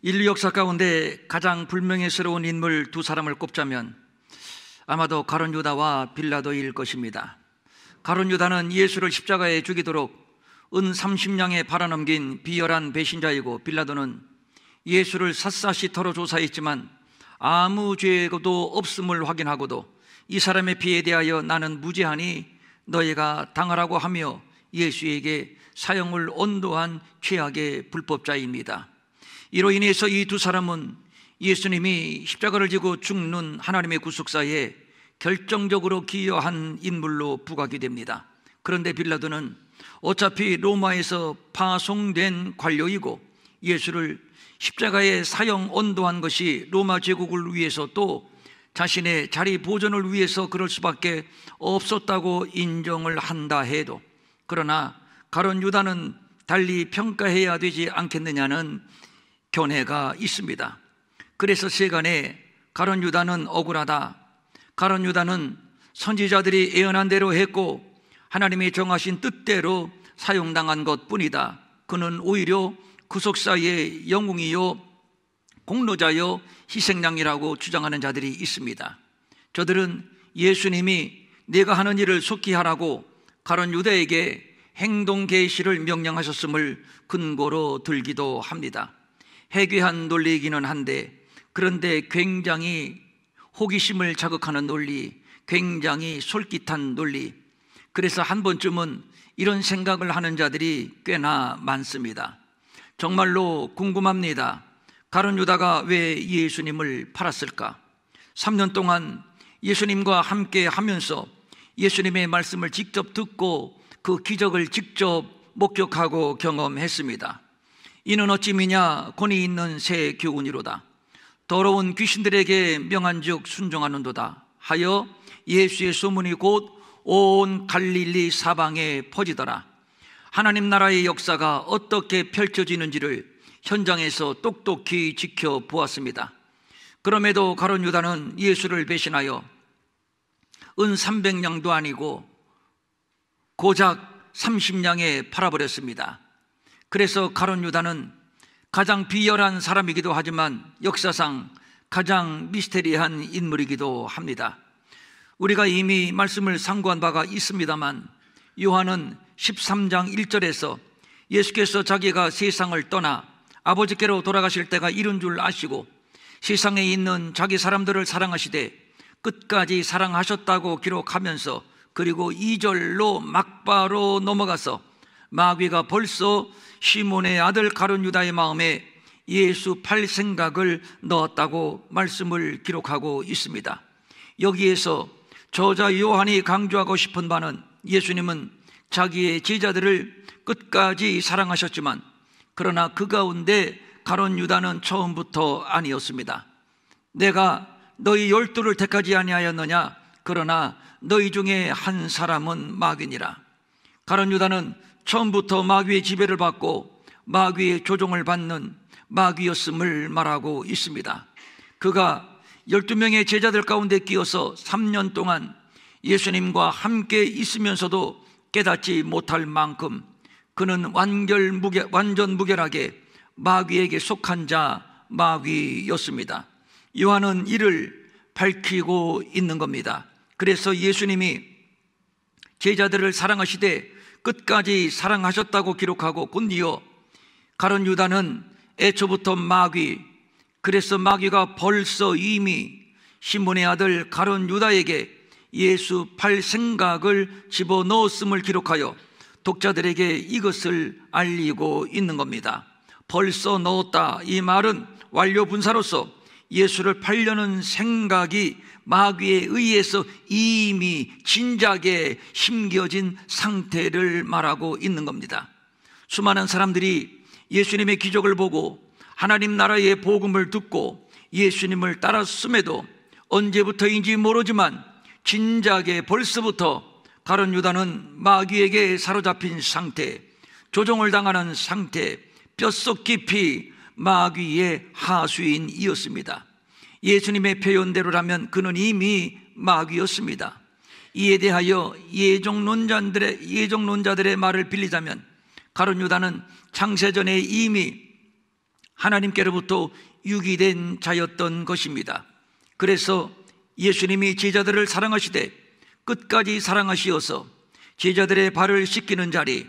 인류 역사 가운데 가장 불명예스러운 인물 두 사람을 꼽자면 아마도 가룟 유다와 빌라도일 것입니다. 가룟 유다는 예수를 십자가에 죽이도록 은 30냥에 팔아넘긴 비열한 배신자이고, 빌라도는 예수를 샅샅이 털어 조사했지만 아무 죄도 없음을 확인하고도 이 사람의 피에 대하여 나는 무죄하니 너희가 당하라고 하며 예수에게 사형을 언도한 최악의 불법자입니다. 이로 인해서 이 두 사람은 예수님이 십자가를 지고 죽는 하나님의 구속사에 결정적으로 기여한 인물로 부각이 됩니다. 그런데 빌라도는 어차피 로마에서 파송된 관료이고, 예수를 십자가에 사형 언도한 것이 로마 제국을 위해서 또 자신의 자리 보존을 위해서 그럴 수밖에 없었다고 인정을 한다 해도, 그러나 가룟 유다는 달리 평가해야 되지 않겠느냐는 견해가 있습니다. 그래서 세간에 가룟 유다는 억울하다, 가룟 유다는 선지자들이 예언한 대로 했고 하나님이 정하신 뜻대로 사용당한 것뿐이다, 그는 오히려 구속사의 영웅이요 공로자요 희생양이라고 주장하는 자들이 있습니다. 저들은 예수님이 내가 하는 일을 속히 하라고 가룟 유다에게 행동 계시를 명령하셨음을 근거로 들기도 합니다. 해괴한 논리이기는 한데, 그런데 굉장히 호기심을 자극하는 논리, 굉장히 솔깃한 논리, 그래서 한 번쯤은 이런 생각을 하는 자들이 꽤나 많습니다. 정말로 궁금합니다. 가룟 유다가 왜 예수님을 팔았을까? 3년 동안 예수님과 함께 하면서 예수님의 말씀을 직접 듣고 그 기적을 직접 목격하고 경험했습니다. 이는 어찌미냐 권위 있는 새 교훈이로다. 더러운 귀신들에게 명한즉 순종하는도다 하여 예수의 소문이 곧 온 갈릴리 사방에 퍼지더라. 하나님 나라의 역사가 어떻게 펼쳐지는지를 현장에서 똑똑히 지켜보았습니다. 그럼에도 가룟 유다는 예수를 배신하여 은 300냥도 아니고 고작 30냥에 팔아버렸습니다. 그래서 가룟 유다는 가장 비열한 사람이기도 하지만 역사상 가장 미스테리한 인물이기도 합니다. 우리가 이미 말씀을 상고한 바가 있습니다만, 요한은 13장 1절에서 예수께서 자기가 세상을 떠나 아버지께로 돌아가실 때가 이른 줄 아시고 세상에 있는 자기 사람들을 사랑하시되 끝까지 사랑하셨다고 기록하면서, 그리고 2절로 막바로 넘어가서 마귀가 벌써 시몬의 아들 가룟 유다의 마음에 예수 팔 생각을 넣었다고 말씀을 기록하고 있습니다. 여기에서 저자 요한이 강조하고 싶은 바는, 예수님은 자기의 제자들을 끝까지 사랑하셨지만 그러나 그 가운데 가룟 유다는 처음부터 아니었습니다. 내가 너희 12를 택하지 아니하였느냐? 그러나 너희 중에 한 사람은 마귀니라. 가룟 유다는 처음부터 마귀의 지배를 받고 마귀의 조종을 받는 마귀였음을 말하고 있습니다. 그가 12명의 제자들 가운데 끼어서 3년 동안 예수님과 함께 있으면서도 깨닫지 못할 만큼 그는 완전 무결하게 마귀에게 속한 자, 마귀였습니다. 요한은 이를 밝히고 있는 겁니다. 그래서 예수님이 제자들을 사랑하시되 끝까지 사랑하셨다고 기록하고, 곧이어 가룟 유다는 애초부터 마귀, 그래서 마귀가 벌써 이미 시몬의 아들 가룟 유다에게 예수 팔 생각을 집어넣었음을 기록하여 독자들에게 이것을 알리고 있는 겁니다. 벌써 넣었다, 이 말은 완료 분사로서 예수를 팔려는 생각이 마귀에 의해서 이미 진작에 심겨진 상태를 말하고 있는 겁니다. 수많은 사람들이 예수님의 기적을 보고 하나님 나라의 복음을 듣고 예수님을 따랐음에도 언제부터인지 모르지만 진작에 벌써부터 가룟 유다는 마귀에게 사로잡힌 상태, 조종을 당하는 상태, 뼛속 깊이 마귀의 하수인이었습니다. 예수님의 표현대로라면 그는 이미 마귀였습니다. 이에 대하여 예정론자들의 말을 빌리자면 가룟 유다는 창세전에 이미 하나님께로부터 유기된 자였던 것입니다. 그래서 예수님이 제자들을 사랑하시되 끝까지 사랑하시어서 제자들의 발을 씻기는 자리,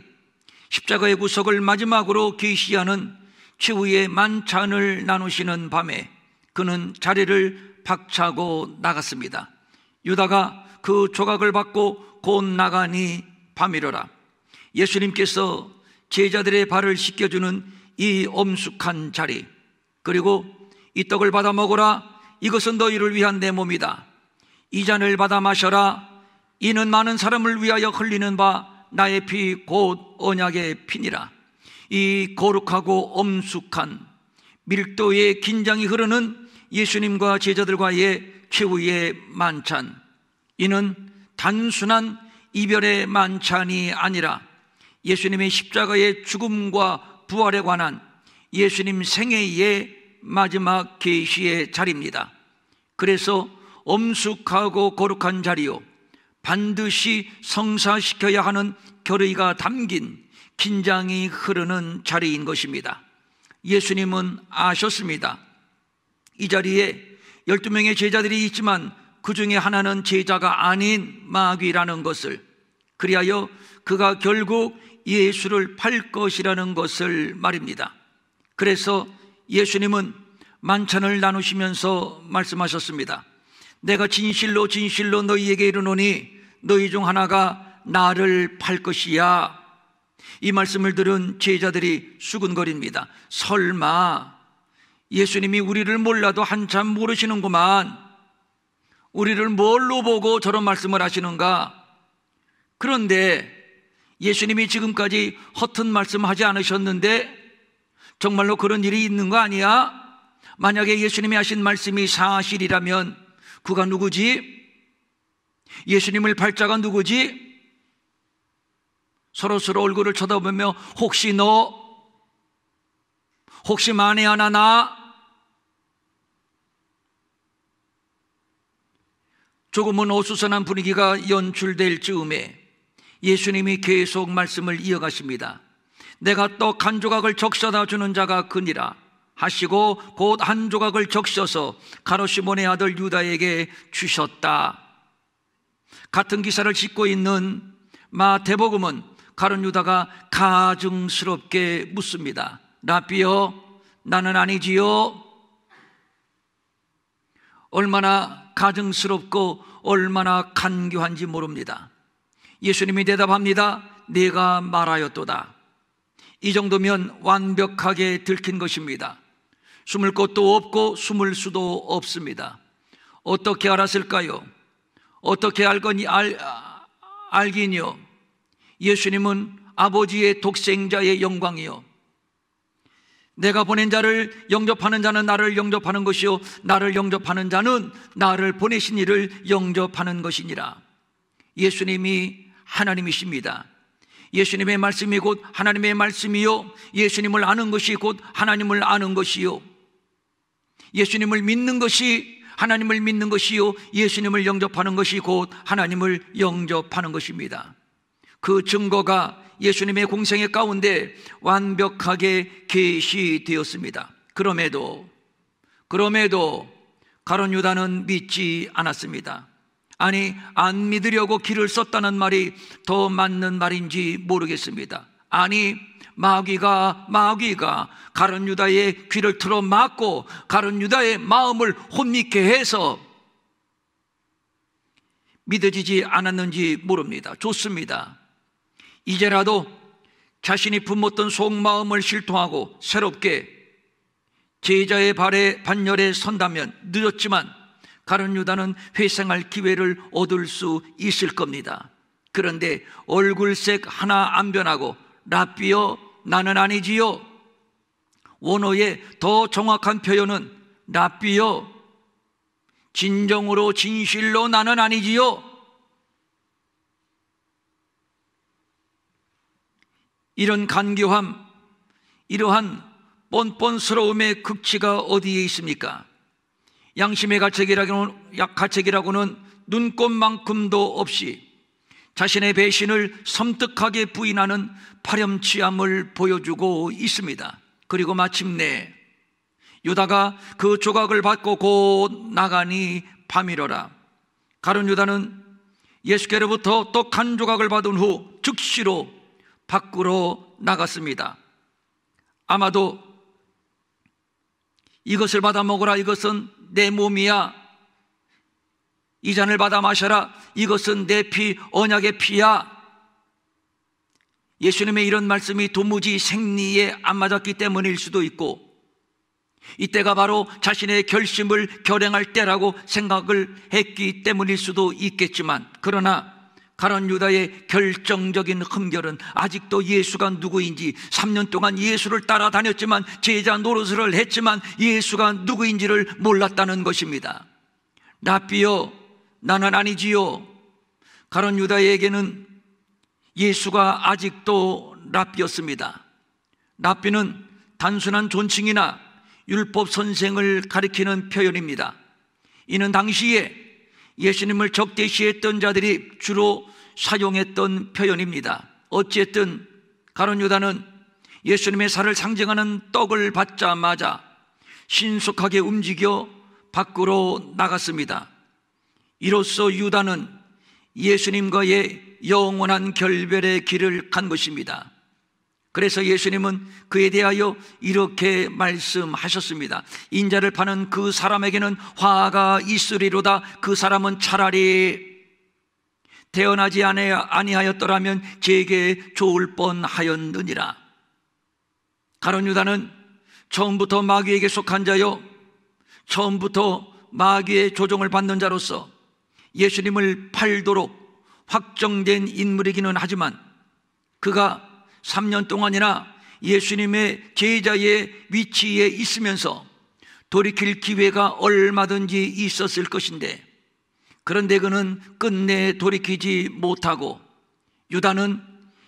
십자가의 구속을 마지막으로 계시하는 최후의 만찬을 나누시는 밤에 그는 자리를 박차고 나갔습니다. 유다가 그 조각을 받고 곧 나가니 밤이로라. 예수님께서 제자들의 발을 씻겨주는 이 엄숙한 자리, 그리고 이 떡을 받아 먹어라, 이것은 너희를 위한 내 몸이다. 이 잔을 받아 마셔라, 이는 많은 사람을 위하여 흘리는 바 나의 피 곧 언약의 피니라. 이 거룩하고 엄숙한 밀도의 긴장이 흐르는 예수님과 제자들과의 최후의 만찬, 이는 단순한 이별의 만찬이 아니라 예수님의 십자가의 죽음과 부활에 관한 예수님 생애의 마지막 계시의 자리입니다. 그래서 엄숙하고 거룩한 자리요, 반드시 성사시켜야 하는 결의가 담긴 긴장이 흐르는 자리인 것입니다. 예수님은 아셨습니다. 이 자리에 12명의 제자들이 있지만 그 중에 하나는 제자가 아닌 마귀라는 것을, 그리하여 그가 결국 예수를 팔 것이라는 것을 말입니다. 그래서 예수님은 만찬을 나누시면서 말씀하셨습니다. 내가 진실로 진실로 너희에게 이르노니 너희 중 하나가 나를 팔 것이야. 이 말씀을 들은 제자들이 수근거립니다. 설마 예수님이 우리를 몰라도 한참 모르시는구만. 우리를 뭘로 보고 저런 말씀을 하시는가? 그런데 예수님이 지금까지 허튼 말씀하지 않으셨는데 정말로 그런 일이 있는 거 아니야? 만약에 예수님이 하신 말씀이 사실이라면 그가 누구지? 예수님을 팔자가 누구지? 서로 얼굴을 쳐다보며 혹시 너? 혹시 만에 하나 나? 조금은 어수선한 분위기가 연출될 즈음에 예수님이 계속 말씀을 이어가십니다. 내가 떡 한 조각을 적셔다 주는 자가 그니라 하시고 곧 한 조각을 적셔서 가롯 시몬의 아들 유다에게 주셨다. 같은 기사를 싣고 있는 마태복음은 가롯 유다가 가증스럽게 묻습니다. 라비여, 나는 아니지요? 얼마나 가증스럽고 얼마나 간교한지 모릅니다. 예수님이 대답합니다. 네가 말하였도다. 이 정도면 완벽하게 들킨 것입니다. 숨을 곳도 없고 숨을 수도 없습니다. 어떻게 알았을까요? 어떻게 알긴요? 예수님은 아버지의 독생자의 영광이요, 내가 보낸 자를 영접하는 자는 나를 영접하는 것이요 나를 영접하는 자는 나를 보내신 이를 영접하는 것이니라. 예수님이 하나님이십니다. 예수님의 말씀이 곧 하나님의 말씀이요, 예수님을 아는 것이 곧 하나님을 아는 것이요, 예수님을 믿는 것이 하나님을 믿는 것이요, 예수님을 영접하는 것이 곧 하나님을 영접하는 것입니다. 그 증거가 예수님의 공생애 가운데 완벽하게 계시되었습니다. 그럼에도 가룟 유다는 믿지 않았습니다. 아니, 안 믿으려고 길을 썼다는 말이 더 맞는 말인지 모르겠습니다. 아니, 마귀가 가룟 유다의 귀를 틀어 막고 가룟 유다의 마음을 혼미케 해서 믿어지지 않았는지 모릅니다. 좋습니다. 이제라도 자신이 품었던 속마음을 실토하고 새롭게 제자의 반열에 선다면 늦었지만 가룟 유다는 회생할 기회를 얻을 수 있을 겁니다. 그런데 얼굴색 하나 안 변하고 라비여, 나는 아니지요. 원어의 더 정확한 표현은 라비여, 진정으로 진실로 나는 아니지요. 이런 간교함, 이러한 뻔뻔스러움의 극치가 어디에 있습니까? 양심의 가책이라고는 눈꼽만큼도 없이 자신의 배신을 섬뜩하게 부인하는 파렴치함을 보여주고 있습니다. 그리고 마침내 유다가 그 조각을 받고 곧 나가니 밤이러라. 가룟 유다는 예수께로부터 또 한 조각을 받은 후 즉시로 밖으로 나갔습니다. 아마도 이것을 받아 먹으라, 이것은 내 몸이야. 이 잔을 받아 마셔라, 이것은 내 피, 언약의 피야. 예수님의 이런 말씀이 도무지 생리에 안 맞았기 때문일 수도 있고, 이때가 바로 자신의 결심을 결행할 때라고 생각을 했기 때문일 수도 있겠지만, 그러나 가룟 유다의 결정적인 흠결은 아직도 예수가 누구인지, 3년 동안 예수를 따라다녔지만, 제자 노릇을 했지만 예수가 누구인지를 몰랐다는 것입니다. 랍비여, 나는 아니지요. 가룟 유다에게는 예수가 아직도 랍비였습니다. 랍비는 단순한 존칭이나 율법 선생을 가리키는 표현입니다. 이는 당시에 예수님을 적대시했던 자들이 주로 사용했던 표현입니다. 어쨌든 가룟 유다는 예수님의 살을 상징하는 떡을 받자마자 신속하게 움직여 밖으로 나갔습니다. 이로써 유다는 예수님과의 영원한 결별의 길을 간 것입니다. 그래서 예수님은 그에 대하여 이렇게 말씀하셨습니다. 인자를 파는 그 사람에게는 화가 있으리로다. 그 사람은 차라리 태어나지 아니하였더라면 제게 좋을 뻔하였느니라. 가룟 유다는 처음부터 마귀에게 속한 자요, 처음부터 마귀의 조종을 받는 자로서 예수님을 팔도록 확정된 인물이기는 하지만, 그가 3년 동안이나 예수님의 제자의 위치에 있으면서 돌이킬 기회가 얼마든지 있었을 것인데, 그런데 그는 끝내 돌이키지 못하고 유다는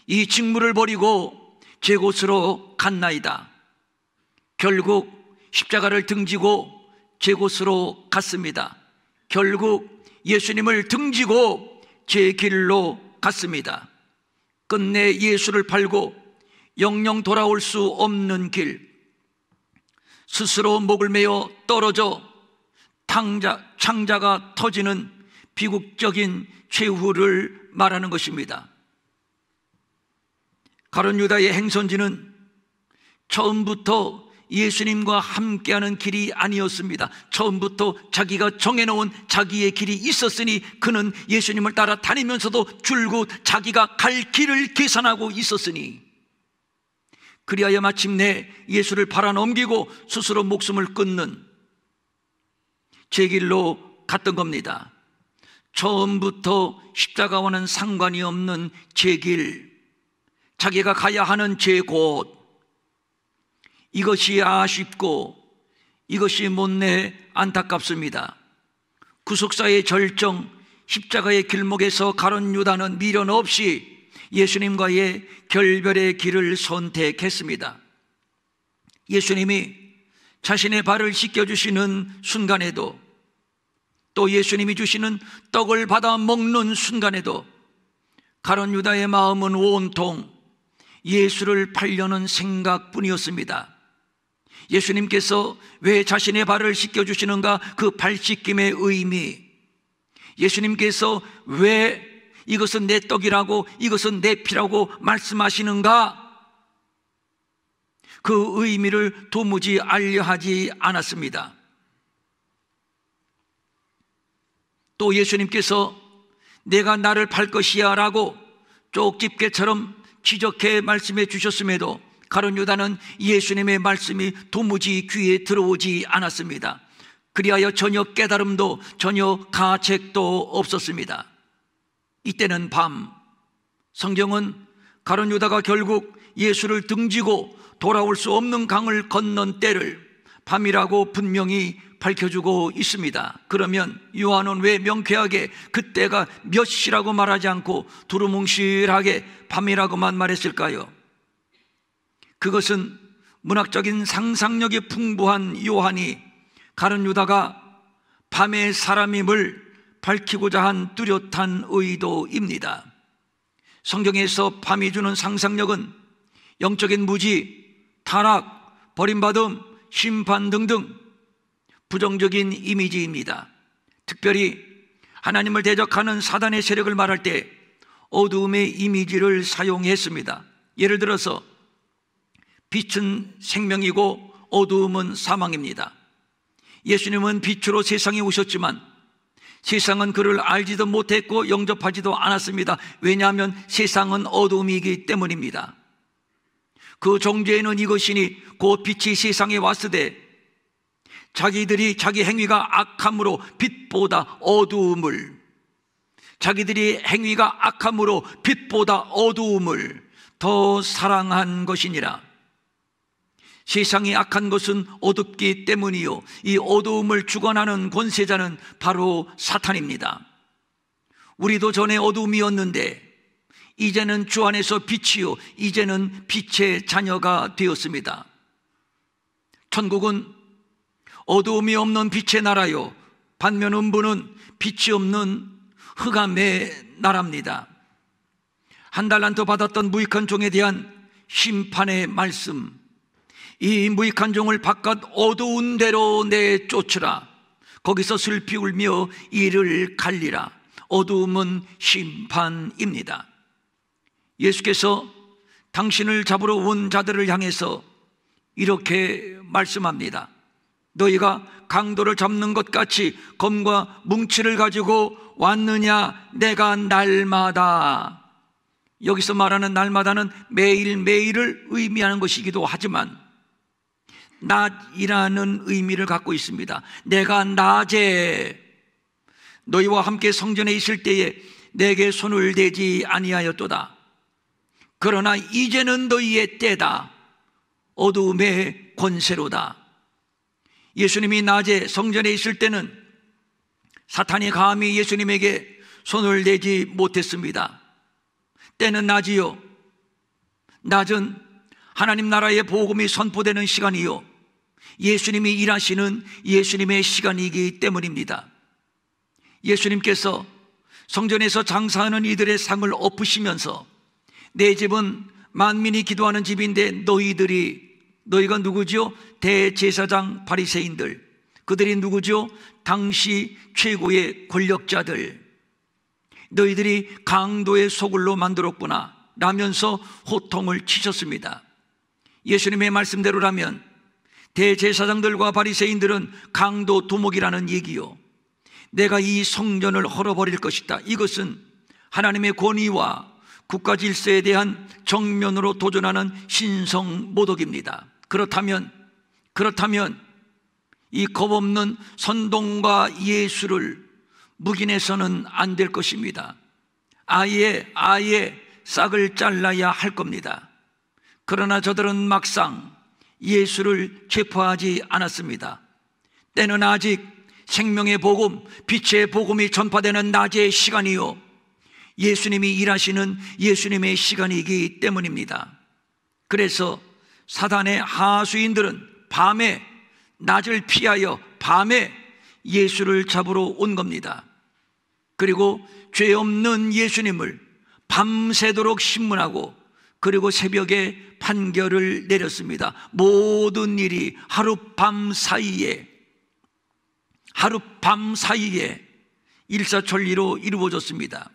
이 직무를 버리고 제 곳으로 갔나이다. 결국 십자가를 등지고 제 곳으로 갔습니다. 결국 예수님을 등지고 제 길로 갔습니다. 끝내 예수를 팔고 영영 돌아올 수 없는 길, 스스로 목을 메어 떨어져 창자가 터지는 비극적인 최후를 말하는 것입니다. 가룟 유다의 행선지는 처음부터 예수님과 함께하는 길이 아니었습니다. 처음부터 자기가 정해놓은 자기의 길이 있었으니 그는 예수님을 따라 다니면서도 줄곧 자기가 갈 길을 계산하고 있었으니, 그리하여 마침내 예수를 팔아넘기고 스스로 목숨을 끊는 제 길로 갔던 겁니다. 처음부터 십자가와는 상관이 없는 제 길, 자기가 가야 하는 제 곳, 이것이 아쉽고 이것이 못내 안타깝습니다. 구속사의 절정, 십자가의 길목에서 가룟 유다는 미련 없이 예수님과의 결별의 길을 선택했습니다. 예수님이 자신의 발을 씻겨주시는 순간에도, 또 예수님이 주시는 떡을 받아 먹는 순간에도 가룟 유다의 마음은 온통 예수를 팔려는 생각뿐이었습니다. 예수님께서 왜 자신의 발을 씻겨주시는가? 그 발 씻김의 의미, 예수님께서 왜 이것은 내 떡이라고, 이것은 내 피라고 말씀하시는가? 그 의미를 도무지 알려하지 않았습니다. 또 예수님께서 내가 나를 팔 것이야 라고 쪽집게처럼 지적해 말씀해 주셨음에도 가룟 유다는 예수님의 말씀이 도무지 귀에 들어오지 않았습니다. 그리하여 전혀 깨달음도 전혀 가책도 없었습니다. 이때는 밤, 성경은 가룟 유다가 결국 예수를 등지고 돌아올 수 없는 강을 건넌 때를 밤이라고 분명히 밝혀주고 있습니다. 그러면 요한은 왜 명쾌하게 그때가 몇 시라고 말하지 않고 두루뭉실하게 밤이라고만 말했을까요? 그것은 문학적인 상상력이 풍부한 요한이 가룟 유다가 밤의 사람임을 밝히고자 한 뚜렷한 의도입니다. 성경에서 밤이 주는 상상력은 영적인 무지, 타락, 버림받음, 심판 등등 부정적인 이미지입니다. 특별히 하나님을 대적하는 사단의 세력을 말할 때 어두움의 이미지를 사용했습니다. 예를 들어서 빛은 생명이고 어두움은 사망입니다. 예수님은 빛으로 세상에 오셨지만 세상은 그를 알지도 못했고 영접하지도 않았습니다. 왜냐하면 세상은 어두움이기 때문입니다. 그 종죄에는 이것이니 곧 빛이 세상에 왔으되 자기들이 자기 행위가 악함으로 빛보다 어두움을, 자기들이 행위가 악함으로 빛보다 어두움을 더 사랑한 것이니라. 세상이 악한 것은 어둡기 때문이요, 이 어두움을 주관하는 권세자는 바로 사탄입니다. 우리도 전에 어두움이었는데 이제는 주 안에서 빛이요, 이제는 빛의 자녀가 되었습니다. 천국은 어두움이 없는 빛의 나라요, 반면 음부는 빛이 없는 흑암의 나라입니다. 한 달란트 받았던 무익한 종에 대한 심판의 말씀, 이 무익한 종을 바깥 어두운 데로 내쫓으라. 거기서 슬피 울며 이를 갈리라. 어두움은 심판입니다. 예수께서 당신을 잡으러 온 자들을 향해서 이렇게 말씀합니다. 너희가 강도를 잡는 것 같이 검과 뭉치를 가지고 왔느냐? 내가 날마다, 여기서 말하는 날마다는 매일매일을 의미하는 것이기도 하지만 낮이라는 의미를 갖고 있습니다. 내가 낮에 너희와 함께 성전에 있을 때에 내게 손을 대지 아니하였도다. 그러나 이제는 너희의 때다. 어두움의 권세로다. 예수님이 낮에 성전에 있을 때는 사탄이 감히 예수님에게 손을 대지 못했습니다. 때는 낮이요, 낮은 하나님 나라의 복음이 선포되는 시간이요, 예수님이 일하시는 예수님의 시간이기 때문입니다. 예수님께서 성전에서 장사하는 이들의 상을 엎으시면서 내 집은 만민이 기도하는 집인데 너희가 누구죠? 대제사장 바리새인들, 그들이 누구죠? 당시 최고의 권력자들, 너희들이 강도의 소굴로 만들었구나 라면서 호통을 치셨습니다. 예수님의 말씀대로라면 대제사장들과 바리새인들은 강도 두목이라는 얘기요, 내가 이 성전을 헐어버릴 것이다, 이것은 하나님의 권위와 국가 질서에 대한 정면으로 도전하는 신성모독입니다. 그렇다면 이 겁없는 선동과 예수를 묵인해서는 안 될 것입니다. 아예 싹을 잘라야 할 겁니다. 그러나 저들은 막상 예수를 체포하지 않았습니다. 때는 아직 생명의 복음, 빛의 복음이 전파되는 낮의 시간이요, 예수님이 일하시는 예수님의 시간이기 때문입니다. 그래서 사단의 하수인들은 밤에, 낮을 피하여 밤에 예수를 잡으러 온 겁니다. 그리고 죄 없는 예수님을 밤새도록 신문하고 그리고 새벽에 판결을 내렸습니다. 모든 일이 하룻밤 사이에 일사천리로 이루어졌습니다.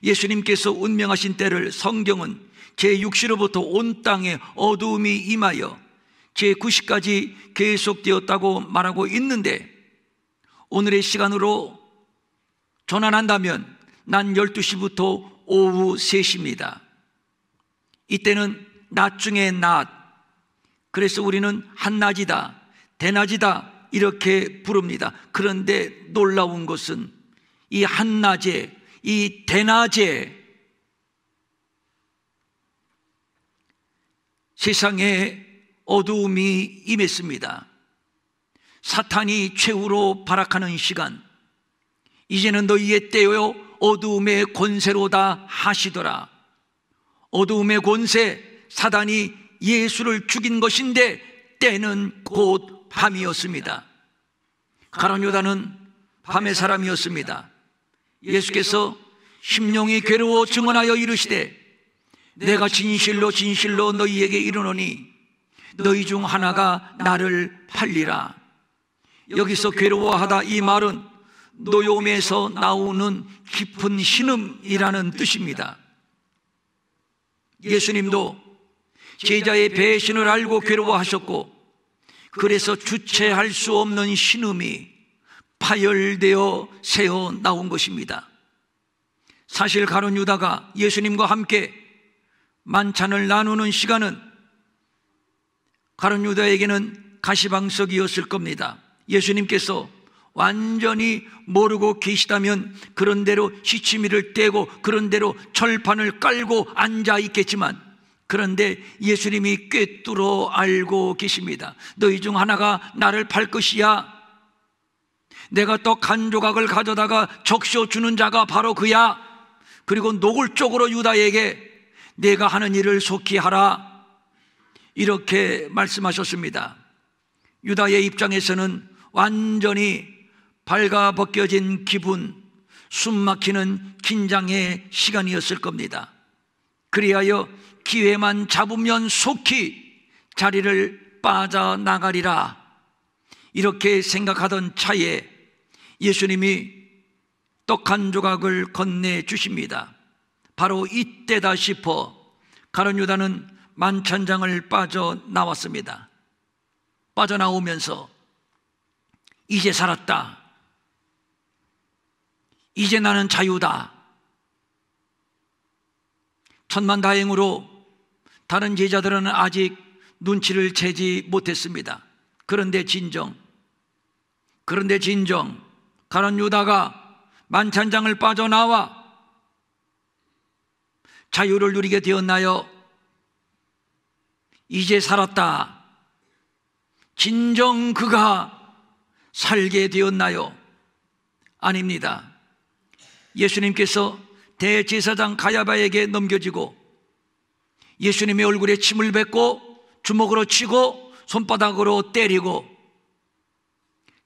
예수님께서 운명하신 때를 성경은 제6시로부터 온 땅에 어두움이 임하여 제9시까지 계속되었다고 말하고 있는데, 오늘의 시간으로 전환한다면 낮 12시부터 오후 3시입니다. 이때는 낮 중에 낮, 그래서 우리는 한낮이다, 대낮이다 이렇게 부릅니다. 그런데 놀라운 것은 이 한낮에, 이 대낮에 세상에 어두움이 임했습니다. 사탄이 최후로 발악하는 시간, 이제는 너희의 때요 어두움의 권세로다 하시더라. 어두움의 권세, 사단이 예수를 죽인 것인데 때는 곧 밤이었습니다. 가룟 유다는 밤의 사람이었습니다. 예수께서 심령이 괴로워 증언하여 이르시되 내가 진실로 진실로 너희에게 이르노니 너희 중 하나가 나를 팔리라. 여기서 괴로워하다, 이 말은 노여움에서 나오는 깊은 신음이라는 뜻입니다. 예수님도 제자의 배신을 알고 괴로워하셨고, 그래서 주체할 수 없는 신음이 파열되어 새어 나온 것입니다. 사실 가룟 유다가 예수님과 함께 만찬을 나누는 시간은 가룟 유다에게는 가시방석이었을 겁니다. 예수님께서 완전히 모르고 계시다면 그런 대로 시치미를 떼고 그런 대로 철판을 깔고 앉아 있겠지만, 그런데 예수님이 꿰뚫어 알고 계십니다. 너희 중 하나가 나를 팔 것이야. 내가 떡 한 조각을 가져다가 적셔 주는 자가 바로 그야. 그리고 노골적으로 유다에게 내가 하는 일을 속히 하라, 이렇게 말씀하셨습니다. 유다의 입장에서는 완전히 발가벗겨진 기분, 숨막히는 긴장의 시간이었을 겁니다. 그리하여 기회만 잡으면 속히 자리를 빠져나가리라, 이렇게 생각하던 차에 예수님이 떡 한 조각을 건네주십니다. 바로 이때다 싶어 가룟 유다는 만찬장을 빠져나왔습니다. 빠져나오면서 이제 살았다, 이제 나는 자유다, 천만다행으로 다른 제자들은 아직 눈치를 채지 못했습니다. 그런데 진정 가룟 유다가 만찬장을 빠져나와 자유를 누리게 되었나요? 이제 살았다, 진정 그가 살게 되었나요? 아닙니다. 예수님께서 대제사장 가야바에게 넘겨지고 예수님의 얼굴에 침을 뱉고 주먹으로 치고 손바닥으로 때리고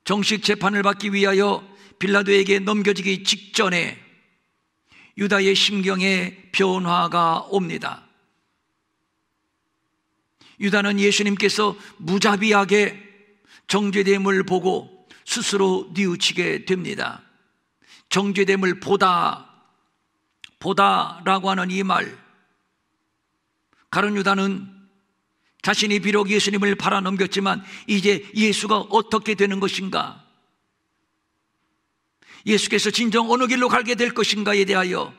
정식 재판을 받기 위하여 빌라도에게 넘겨지기 직전에 유다의 심경에 변화가 옵니다. 유다는 예수님께서 무자비하게 정죄됨을 보고 스스로 뉘우치게 됩니다. 정죄됨을 보다라고 하는 이 말, 가룟 유다는 자신이 비록 예수님을 팔아넘겼지만 이제 예수가 어떻게 되는 것인가, 예수께서 진정 어느 길로 가게 될 것인가에 대하여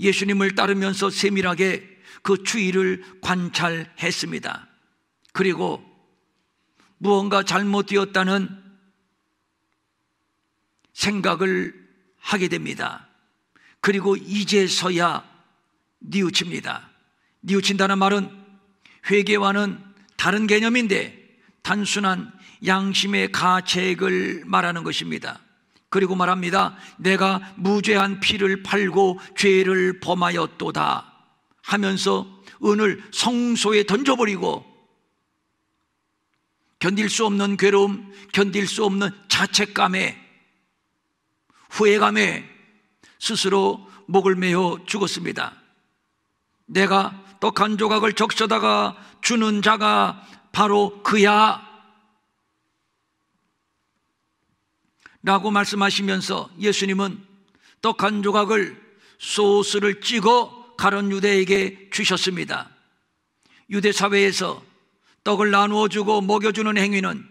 예수님을 따르면서 세밀하게 그 추이를 관찰했습니다. 그리고 무언가 잘못되었다는 생각을 하게 됩니다. 그리고 이제서야 뉘우칩니다. 뉘우친다는 말은 회개와는 다른 개념인데 단순한 양심의 가책을 말하는 것입니다. 그리고 말합니다. 내가 무죄한 피를 팔고 죄를 범하였도다 하면서 은을 성소에 던져버리고 견딜 수 없는 괴로움, 견딜 수 없는 자책감에, 후회감에 스스로 목을 메어 죽었습니다. 내가 떡 한 조각을 적셔다가 주는 자가 바로 그야 라고 말씀하시면서 예수님은 떡 한 조각을 소스를 찍어 가룟 유다에게 주셨습니다. 유대 사회에서 떡을 나누어 주고 먹여주는 행위는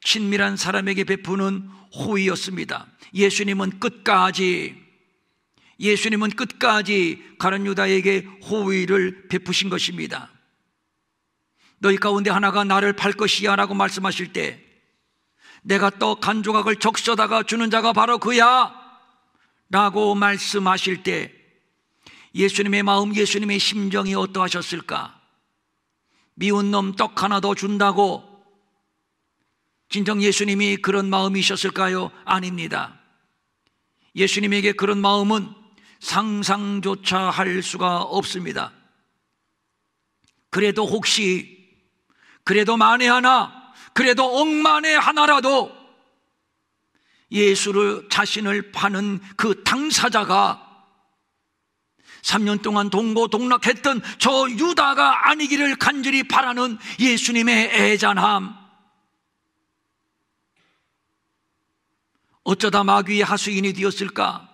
친밀한 사람에게 베푸는 호의였습니다. 예수님은 끝까지 가룟 유다에게 호의를 베푸신 것입니다. 너희 가운데 하나가 나를 팔 것이야 라고 말씀하실 때, 내가 떡 한 조각을 적셔다가 주는 자가 바로 그야 라고 말씀하실 때 예수님의 마음, 예수님의 심정이 어떠하셨을까? 미운 놈 떡 하나 더 준다고 진정 예수님이 그런 마음이셨을까요? 아닙니다. 예수님에게 그런 마음은 상상조차 할 수가 없습니다. 그래도 혹시, 그래도 만에 하나, 그래도 억만에 하나라도 예수를 자신을 파는 그 당사자가 3년 동안 동고동락했던 저 유다가 아니기를 간절히 바라는 예수님의 애잔함. 어쩌다 마귀의 하수인이 되었을까?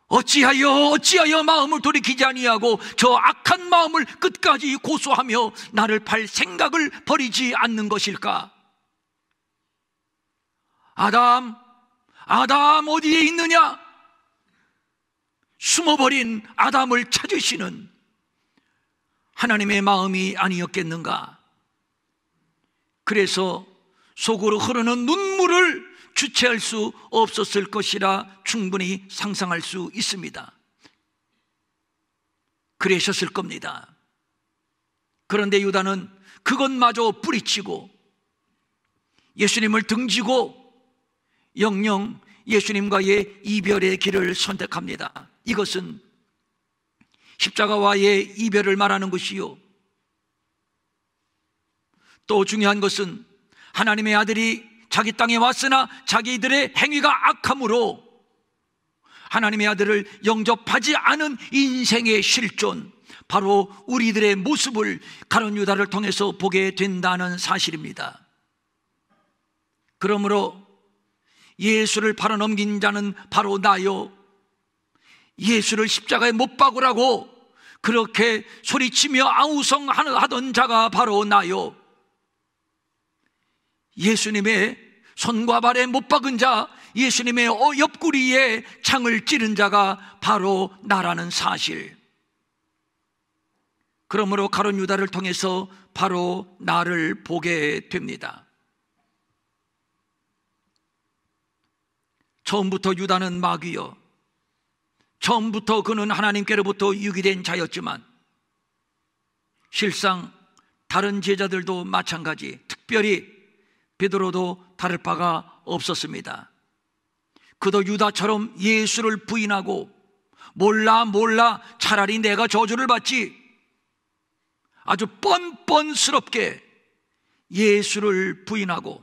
어찌하여 마음을 돌이키지 아니하고 저 악한 마음을 끝까지 고수하며 나를 팔 생각을 버리지 않는 것일까? 아담 어디에 있느냐? 숨어버린 아담을 찾으시는 하나님의 마음이 아니었겠는가? 그래서 속으로 흐르는 눈물을 주체할 수 없었을 것이라 충분히 상상할 수 있습니다. 그러셨을 겁니다. 그런데 유다는 그것마저 뿌리치고 예수님을 등지고 영영 예수님과의 이별의 길을 선택합니다. 이것은 십자가와의 이별을 말하는 것이요, 또 중요한 것은 하나님의 아들이 자기 땅에 왔으나 자기들의 행위가 악함으로 하나님의 아들을 영접하지 않은 인생의 실존, 바로 우리들의 모습을 가룟 유다를 통해서 보게 된다는 사실입니다. 그러므로 예수를 팔아넘긴 자는 바로 나요, 예수를 십자가에 못 박으라고 그렇게 소리치며 아우성하던 자가 바로 나요, 예수님의 손과 발에 못 박은 자, 예수님의 옆구리에 창을 찌른 자가 바로 나라는 사실. 그러므로 가룟 유다를 통해서 바로 나를 보게 됩니다. 처음부터 유다는 마귀요, 처음부터 그는 하나님께로부터 유기된 자였지만 실상 다른 제자들도 마찬가지, 특별히 베드로도 다를 바가 없었습니다. 그도 유다처럼 예수를 부인하고 몰라 차라리 내가 저주를 받지, 아주 뻔뻔스럽게 예수를 부인하고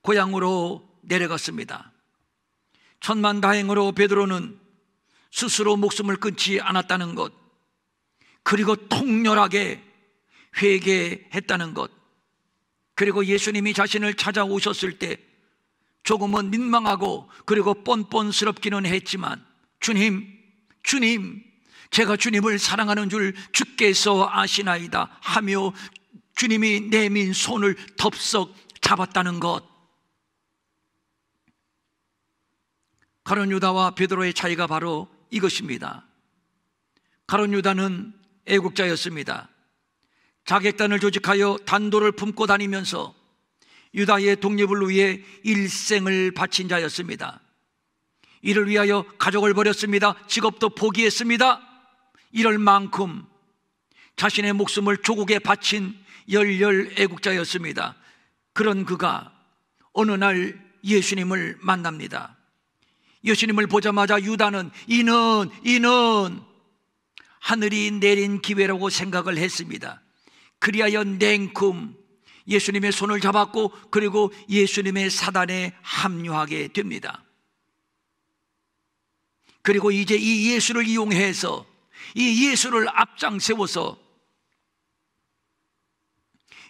고향으로 내려갔습니다. 천만다행으로 베드로는 스스로 목숨을 끊지 않았다는 것, 그리고 통렬하게 회개했다는 것, 그리고 예수님이 자신을 찾아오셨을 때 조금은 민망하고 그리고 뻔뻔스럽기는 했지만 주님, 제가 주님을 사랑하는 줄 주께서 아시나이다 하며 주님이 내민 손을 덥석 잡았다는 것. 가룟 유다와 베드로의 차이가 바로 이것입니다. 가룟 유다는 애국자였습니다. 자객단을 조직하여 단도를 품고 다니면서 유다의 독립을 위해 일생을 바친 자였습니다. 이를 위하여 가족을 버렸습니다. 직업도 포기했습니다. 이럴 만큼 자신의 목숨을 조국에 바친 열렬 애국자였습니다. 그런 그가 어느 날 예수님을 만납니다. 예수님을 보자마자 유다는 이는 하늘이 내린 기회라고 생각을 했습니다. 그리하여 냉큼 예수님의 손을 잡았고 그리고 예수님의 사단에 합류하게 됩니다. 그리고 이제 이 예수를 이용해서, 이 예수를 앞장 세워서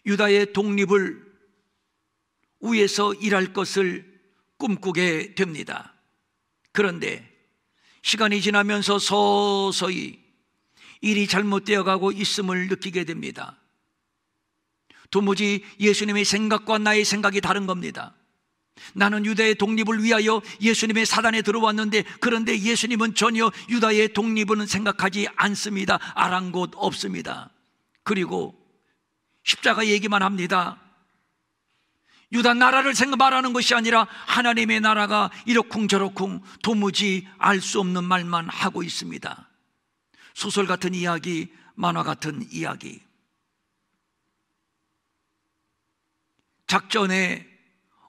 유다의 독립을 위해서 일할 것을 꿈꾸게 됩니다. 그런데 시간이 지나면서 서서히 일이 잘못되어 가고 있음을 느끼게 됩니다. 도무지 예수님의 생각과 나의 생각이 다른 겁니다. 나는 유다의 독립을 위하여 예수님의 사단에 들어왔는데, 그런데 예수님은 전혀 유다의 독립은 생각하지 않습니다. 아랑곳 없습니다. 그리고 십자가 얘기만 합니다. 유다 나라를 말하는 것이 아니라 하나님의 나라가 이러쿵저러쿵 도무지 알 수 없는 말만 하고 있습니다. 소설 같은 이야기, 만화 같은 이야기. 작전의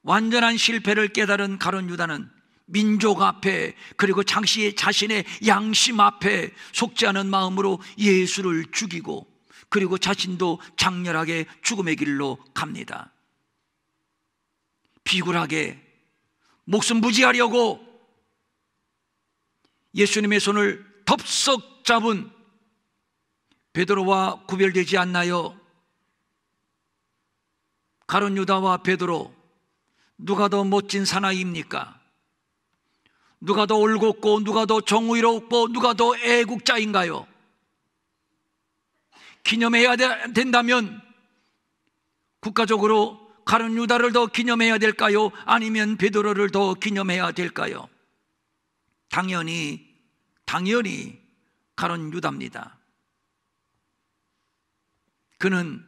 완전한 실패를 깨달은 가룟 유다는 민족 앞에, 그리고 자신의 양심 앞에 속지 않은 마음으로 예수를 죽이고 그리고 자신도 장렬하게 죽음의 길로 갑니다. 비굴하게 목숨 부지하려고 예수님의 손을 덥석 잡은 베드로와 구별되지 않나요? 가룟 유다와 베드로, 누가 더 멋진 사나이입니까? 누가 더 올곧고 누가 더 정의롭고 누가 더 애국자인가요? 기념해야 된다면 국가적으로 가룟 유다를 더 기념해야 될까요? 아니면 베드로를 더 기념해야 될까요? 당연히 가룟 유다입니다. 그는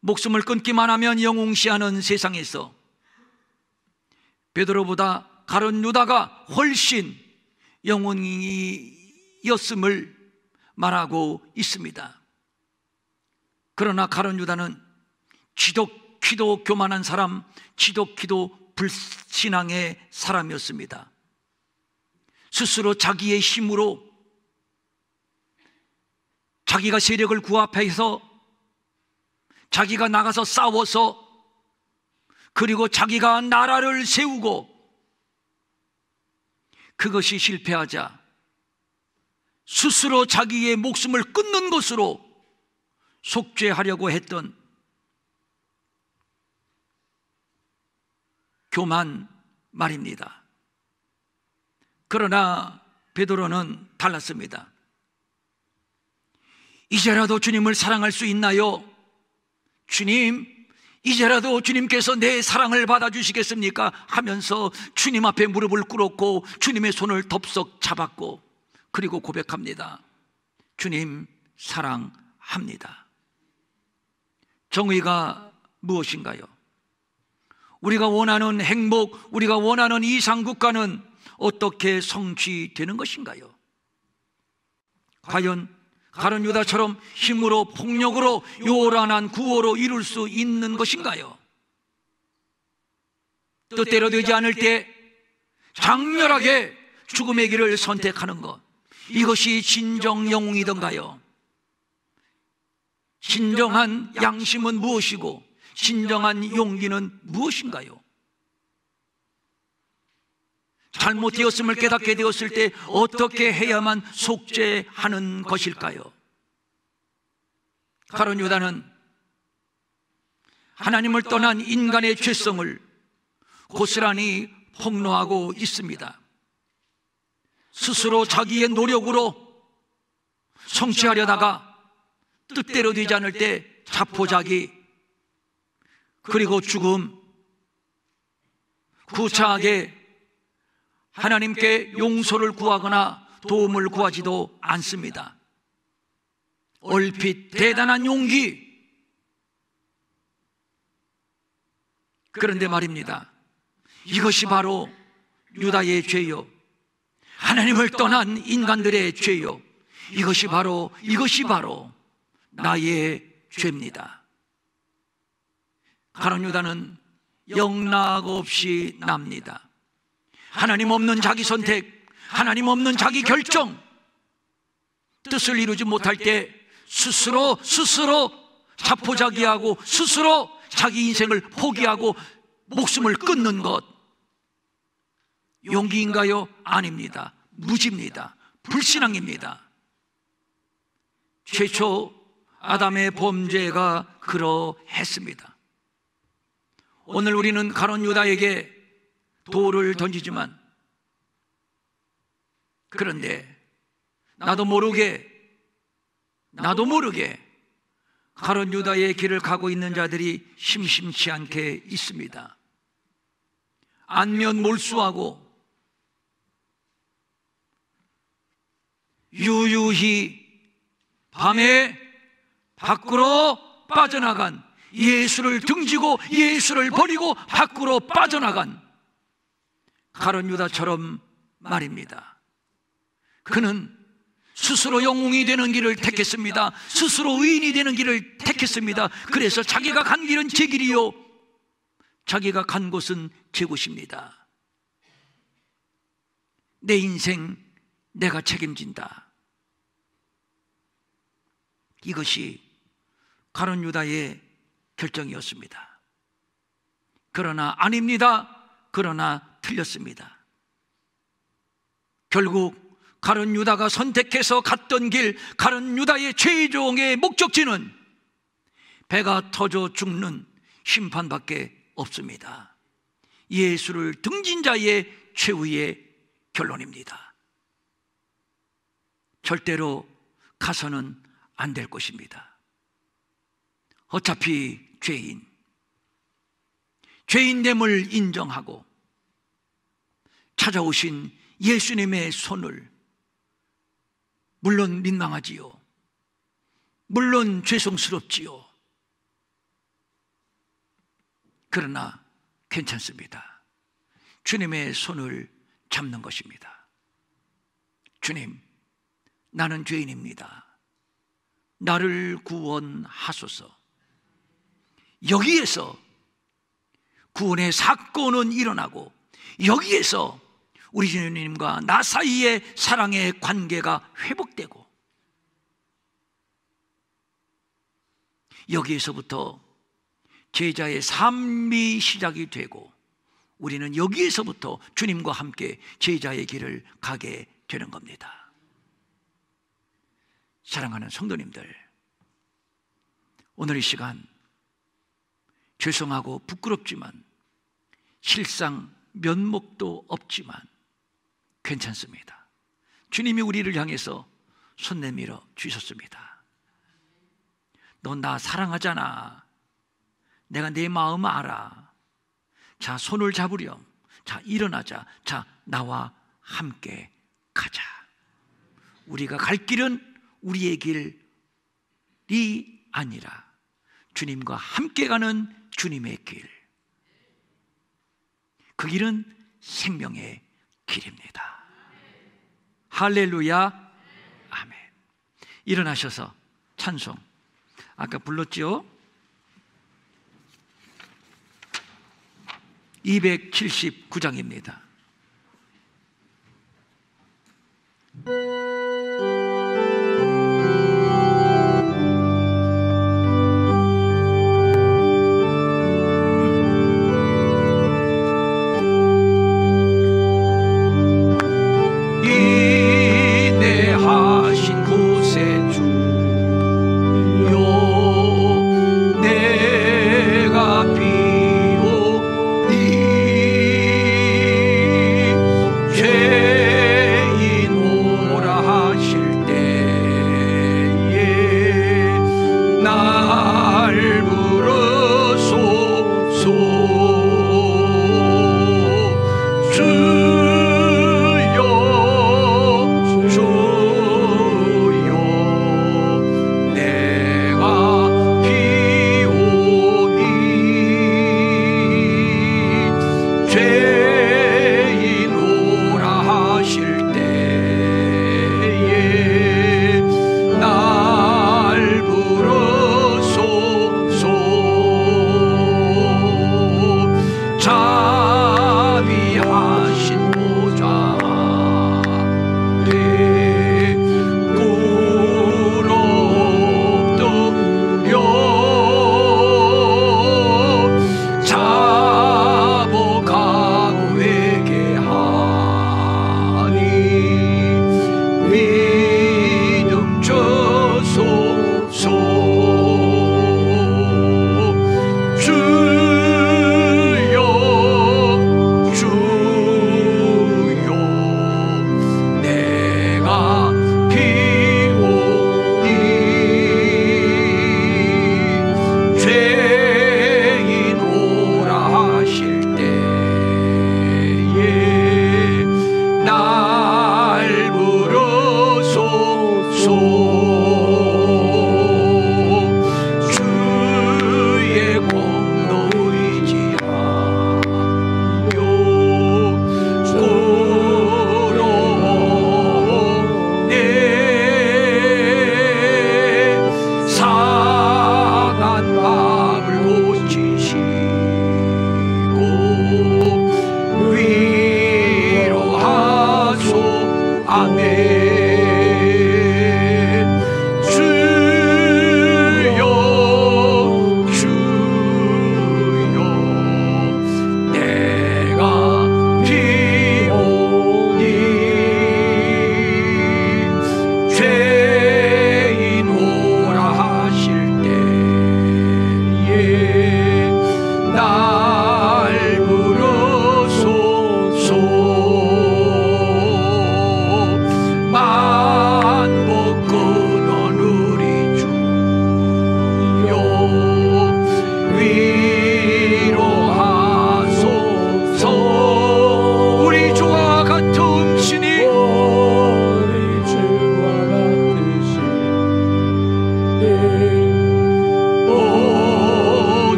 목숨을 끊기만 하면 영웅시하는 세상에서 베드로보다 가룟 유다가 훨씬 영웅이었음을 말하고 있습니다. 그러나 가룟 유다는 지독히도 교만한 사람, 지독히도 불신앙의 사람이었습니다. 스스로 자기의 힘으로 자기가 세력을 구합해서 자기가 나가서 싸워서 그리고 자기가 나라를 세우고 그것이 실패하자 스스로 자기의 목숨을 끊는 것으로 속죄하려고 했던 교만 말입니다. 그러나 베드로는 달랐습니다. 이제라도 주님을 사랑할 수 있나요? 주님, 이제라도 주님께서 내 사랑을 받아주시겠습니까? 하면서 주님 앞에 무릎을 꿇었고 주님의 손을 덥석 잡았고 그리고 고백합니다. 주님, 사랑합니다. 정의가 무엇인가요? 우리가 원하는 행복, 우리가 원하는 이상국가는 어떻게 성취되는 것인가요? 과연 가룟 유다처럼 힘으로 폭력으로 요란한 구호로 이룰 수 있는 것인가요? 뜻대로 되지 않을 때 장렬하게 죽음의 길을 선택하는 것, 이것이 진정 영웅이던가요? 진정한 양심은 무엇이고 진정한 용기는 무엇인가요? 잘못되었음을 깨닫게 되었을 때 어떻게 해야만 속죄하는 것일까요? 가룟 유다는 하나님을 떠난 인간의 죄성을 고스란히 폭로하고 있습니다. 스스로 자기의 노력으로 성취하려다가 뜻대로 되지 않을 때 자포자기, 그리고 죽음, 구차하게 하나님께 용서를 구하거나 도움을 구하지도 않습니다. 얼핏 대단한 용기. 그런데 말입니다, 이것이 바로 유다의 죄요, 하나님을 떠난 인간들의 죄요, 이것이 바로 나의 죄입니다. 가룟 유다는 영락없이 납니다. 하나님 없는 자기 선택, 하나님 없는 자기 결정, 뜻을 이루지 못할 때 스스로 자포자기하고 스스로 자기 인생을 포기하고 목숨을 끊는 것, 용기인가요? 아닙니다. 무지입니다. 불신앙입니다. 최초 아담의 범죄가 그러했습니다. 오늘 우리는 가룟 유다에게 돌을 던지지만, 그런데 나도 모르게 가룟 유다의 길을 가고 있는 자들이 심심치 않게 있습니다. 안면 몰수하고 유유히 밤에 밖으로 빠져나간, 예수를 등지고 예수를 버리고 밖으로 빠져나간 가룟 유다처럼 말입니다. 그는 스스로 영웅이 되는 길을 택했습니다. 스스로 의인이 되는 길을 택했습니다. 그래서 자기가 간 길은 제 길이요, 자기가 간 곳은 제 곳입니다. 내 인생 내가 책임진다. 이것이 가룟 유다의 결정이었습니다. 그러나 아닙니다. 그러나 틀렸습니다. 결국 가룟 유다가 선택해서 갔던 길, 가룟 유다의 최종의 목적지는 배가 터져 죽는 심판밖에 없습니다. 예수를 등진 자의 최후의 결론입니다. 절대로 가서는 안 될 것입니다. 어차피 죄인됨을 인정하고 찾아오신 예수님의 손을, 물론 민망하지요, 물론 죄송스럽지요, 그러나 괜찮습니다. 주님의 손을 잡는 것입니다. 주님, 나는 죄인입니다. 나를 구원하소서. 여기에서 구원의 사건은 일어나고, 여기에서 우리 주님과 나 사이의 사랑의 관계가 회복되고, 여기에서부터 제자의 삶이 시작이 되고, 우리는 여기에서부터 주님과 함께 제자의 길을 가게 되는 겁니다. 사랑하는 성도님들, 오늘 이 시간 죄송하고 부끄럽지만, 실상 면목도 없지만 괜찮습니다. 주님이 우리를 향해서 손 내밀어 주셨습니다. 넌 나 사랑하잖아. 내가 내 마음 알아. 자, 손을 잡으렴. 자, 일어나자. 자, 나와 함께 가자. 우리가 갈 길은 우리의 길이 아니라 주님과 함께 가는 주님의 길. 그 길은 생명의 길입니다. 할렐루야. 아멘. 일어나셔서 찬송 아까 불렀죠? 279장입니다. 죄인 오라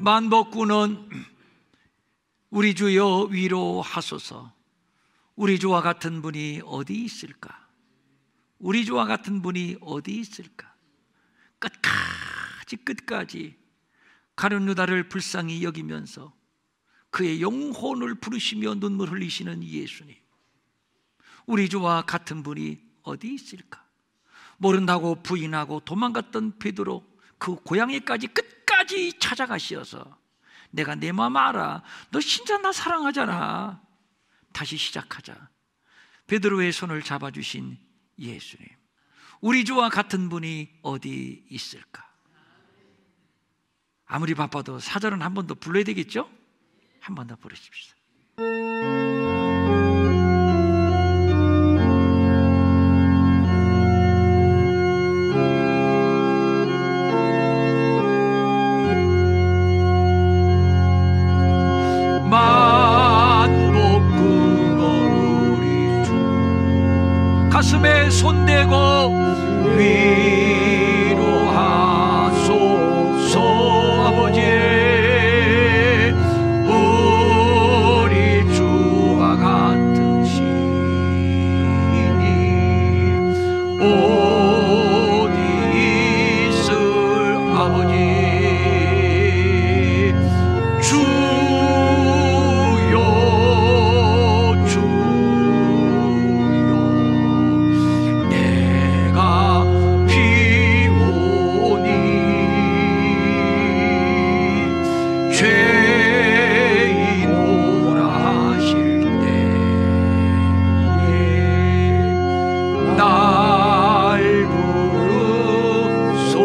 만복군은 우리 주여 위로하소서. 우리 주와 같은 분이 어디 있을까? 우리 주와 같은 분이 어디 있을까? 끝까지 가룟 유다를 불쌍히 여기면서 그의 영혼을 부르시며 눈물 흘리시는 예수님, 우리 주와 같은 분이 어디 있을까? 모른다고 부인하고 도망갔던 베드로, 그 고향에까지 끝까지 찾아가시어서 내가 내 마음 알아, 너 진짜 나 사랑하잖아, 다시 시작하자. 베드로의 손을 잡아주신 예수님, 우리 주와 같은 분이 어디 있을까? 아무리 바빠도 사절은 한 번 더 불러야 되겠죠? 한 번 더 부르십시오. 만복군은 우리 주 가슴에 손대고 위로하소서. 아버지, 우리 주와 같은 신이 어디 있을 아버지. 주여 내가 비오니 죄인 오라 하실 때에 날 부르소서.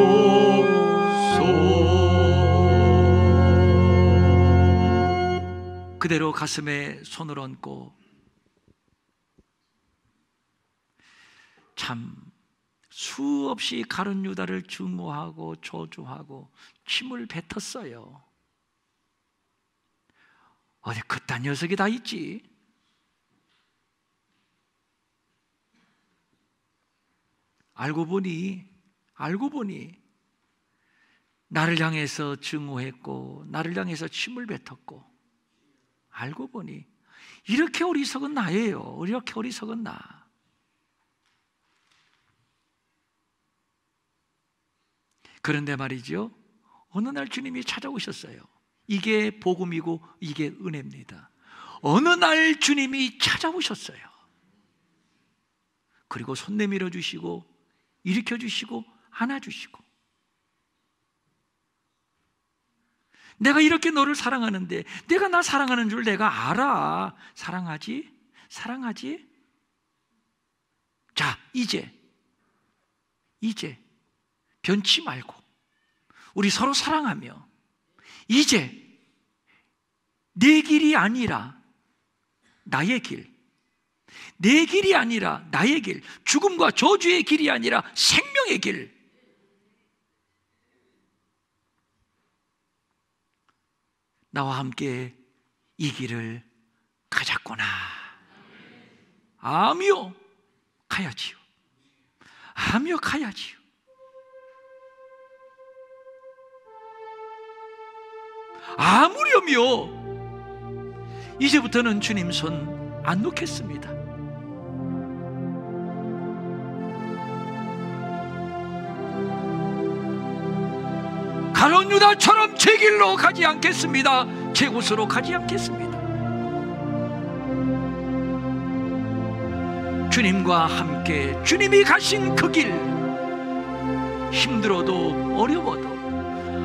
그대로 가슴에 손을 얹고 참 수없이 가룟 유다를 증오하고 저주하고 침을 뱉었어요. 어디 그딴 녀석이 다 있지? 알고 보니 나를 향해서 증오했고 나를 향해서 침을 뱉었고, 알고 보니 이렇게 어리석은 나예요. 이렇게 어리석은 나. 그런데 말이죠, 어느 날 주님이 찾아오셨어요. 이게 복음이고 이게 은혜입니다. 어느 날 주님이 찾아오셨어요. 그리고 손 내밀어 주시고 일으켜 주시고 안아 주시고, 내가 이렇게 너를 사랑하는데 내가 나 사랑하는 줄 내가 알아. 사랑하지? 자, 이제 변치 말고 우리 서로 사랑하며, 이제 내 길이 아니라 나의 길, 내 길이 아니라 나의 길, 죽음과 저주의 길이 아니라 생명의 길, 나와 함께 이 길을 가자꾸나. 아미요 가야지요. 아미요 가야지요. 아무렴요. 이제부터는 주님 손 안 놓겠습니다. 가룟 유다처럼 제 길로 가지 않겠습니다. 제 곳으로 가지 않겠습니다. 주님과 함께 주님이 가신 그 길, 힘들어도 어려워도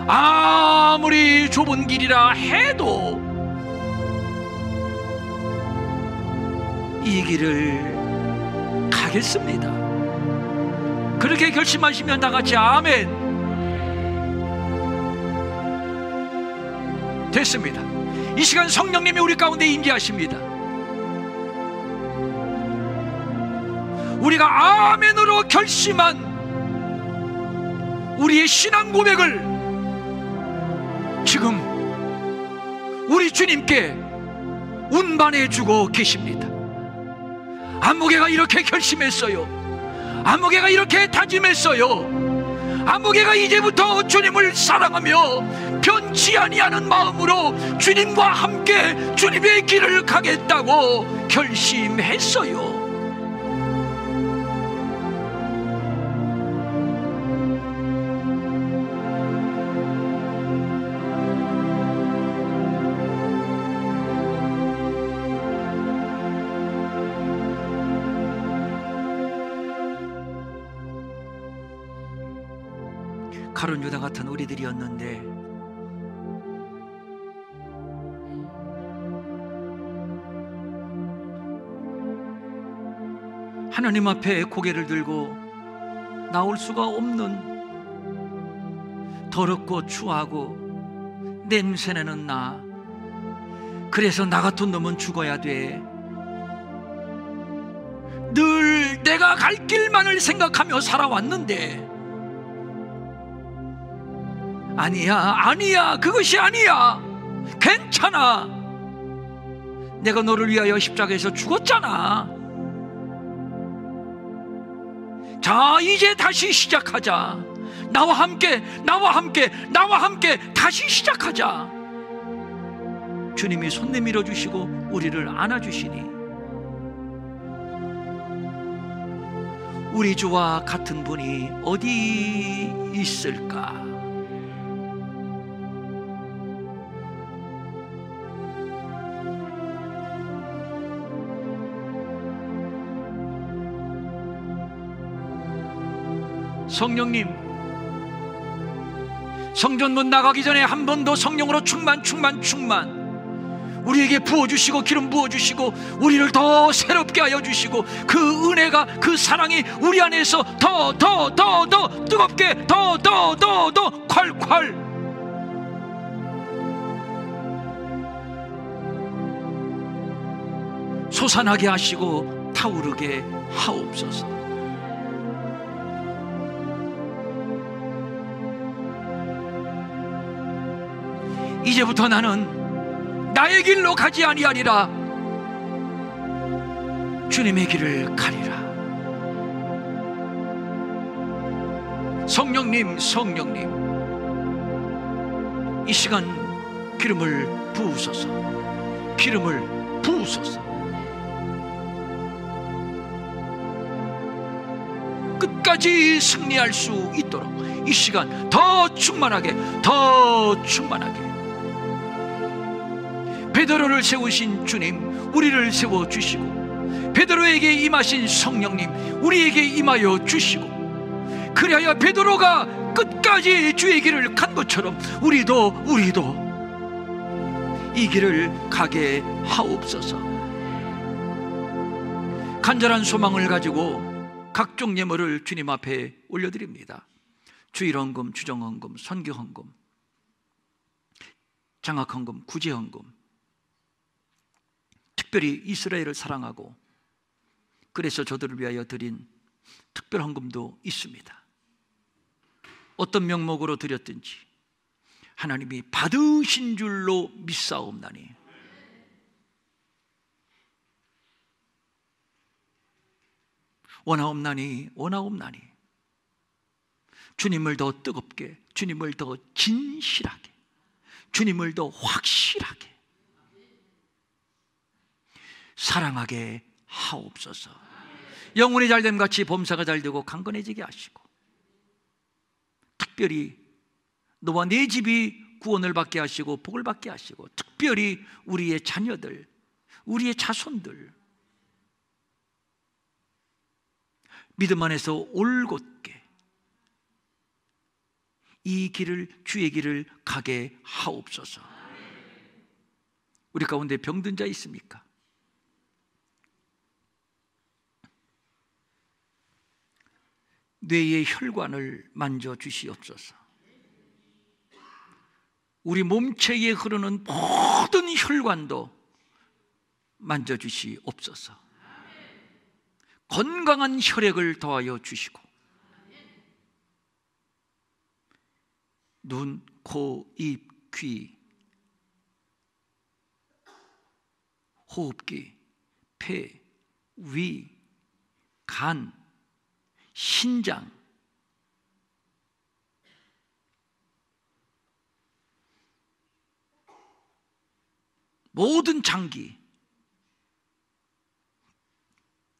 아무리 좁은 길이라 해도 이 길을 가겠습니다. 그렇게 결심하시면 다 같이 아멘. 됐습니다. 이 시간 성령님이 우리 가운데 임재하십니다. 우리가 아멘으로 결심한 우리의 신앙 고백을 지금 우리 주님께 운반해 주고 계십니다. 안목애가 이렇게 결심했어요. 안목애가 이렇게 다짐했어요. 아무개가 이제부터 주님을 사랑하며 변치 아니하는 마음으로 주님과 함께 주님의 길을 가겠다고 결심했어요. 가룟 유다 같은 우리들이었는데 하나님 앞에 고개를 들고 나올 수가 없는 더럽고 추하고 냄새나는 나, 그래서 나 같은 놈은 죽어야 돼. 늘 내가 갈 길만을 생각하며 살아왔는데 아니야, 그것이 아니야. 괜찮아. 내가 너를 위하여 십자가에서 죽었잖아. 자, 이제 다시 시작하자. 나와 함께 다시 시작하자. 주님이 손 내밀어 주시고 우리를 안아주시니 우리 주와 같은 분이 어디 있을까? 성령님, 성전문 나가기 전에 한 번 더 성령으로 충만 우리에게 부어주시고 기름 부어주시고 우리를 더 새롭게 하여 주시고 그 은혜가, 그 사랑이 우리 안에서 더 뜨겁게 더 콸콸 솟아나게 하시고 타오르게 하옵소서. 이제부터 나는 나의 길로 가지 아니하리라. 주님의 길을 가리라. 성령님, 이 시간 기름을 부으소서. 끝까지 승리할 수 있도록 이 시간 더 충만하게 베드로를 세우신 주님, 우리를 세워주시고 베드로에게 임하신 성령님, 우리에게 임하여 주시고, 그리하여 베드로가 끝까지 주의 길을 간 것처럼 우리도 이 길을 가게 하옵소서. 간절한 소망을 가지고 각종 예물을 주님 앞에 올려드립니다. 주일헌금, 주정헌금, 선교헌금, 장학헌금, 구제헌금, 특별히 이스라엘을 사랑하고 그래서 저들을 위하여 드린 특별헌금도 있습니다. 어떤 명목으로 드렸든지 하나님이 받으신 줄로 믿사옵나니 원하옵나니 주님을 더 뜨겁게, 주님을 더 진실하게, 주님을 더 확실하게 사랑하게 하옵소서. 영혼이 잘됨 같이 범사가 잘되고 강건해지게 하시고, 특별히 너와 네 집이 구원을 받게 하시고 복을 받게 하시고, 특별히 우리의 자녀들, 우리의 자손들 믿음 안에서 올곧게 이 길을, 주의 길을 가게 하옵소서. 우리 가운데 병든 자 있습니까? 뇌의 혈관을 만져주시옵소서. 우리 몸체에 흐르는 모든 혈관도 만져주시옵소서. 건강한 혈액을 더하여 주시고, 눈, 코, 입, 귀, 호흡기, 폐, 위, 간, 신장, 모든 장기,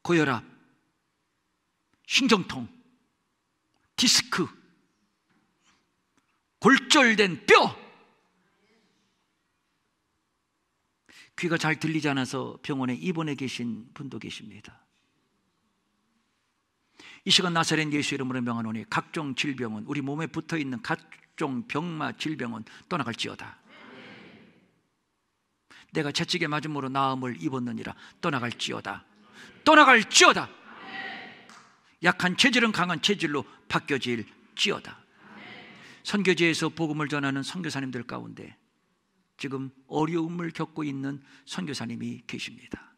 고혈압, 신경통, 디스크, 골절된 뼈, 귀가 잘 들리지 않아서 병원에 입원해 계신 분도 계십니다. 이 시간 나사렛 예수 이름으로 명하노니 각종 질병은, 우리 몸에 붙어있는 각종 병마 질병은 떠나갈지어다. 내가 채찍에 맞음으로 나음을 입었느니라. 떠나갈지어다. 떠나갈지어다. 약한 체질은 강한 체질로 바뀌어질지어다. 선교지에서 복음을 전하는 선교사님들 가운데 지금 어려움을 겪고 있는 선교사님이 계십니다.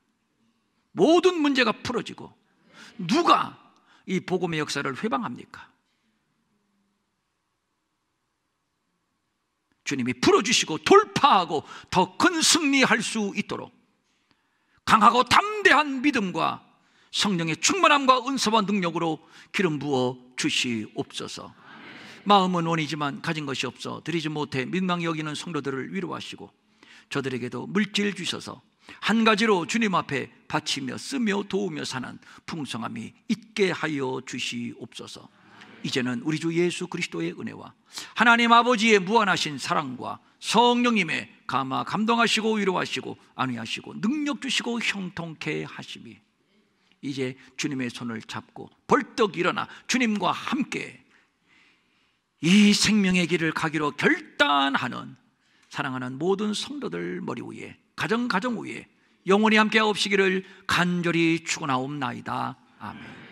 모든 문제가 풀어지고 누가 이 복음의 역사를 회방합니까? 주님이 풀어주시고 돌파하고 더 큰 승리할 수 있도록 강하고 담대한 믿음과 성령의 충만함과 은사와 능력으로 기름 부어 주시옵소서. 마음은 원이지만 가진 것이 없어 드리지 못해 민망히 여기는 성도들을 위로하시고 저들에게도 물질 주셔서 한 가지로 주님 앞에 바치며 쓰며 도우며 사는 풍성함이 있게 하여 주시옵소서. 이제는 우리 주 예수 그리스도의 은혜와 하나님 아버지의 무한하신 사랑과 성령님의 감동하시고 위로하시고 안위하시고 능력 주시고 형통케 하심이 이제 주님의 손을 잡고 벌떡 일어나 주님과 함께 이 생명의 길을 가기로 결단하는 사랑하는 모든 성도들 머리 위에, 가정 위에 영원히 함께 없시기를 간절히 축원하옵나이다. 아멘.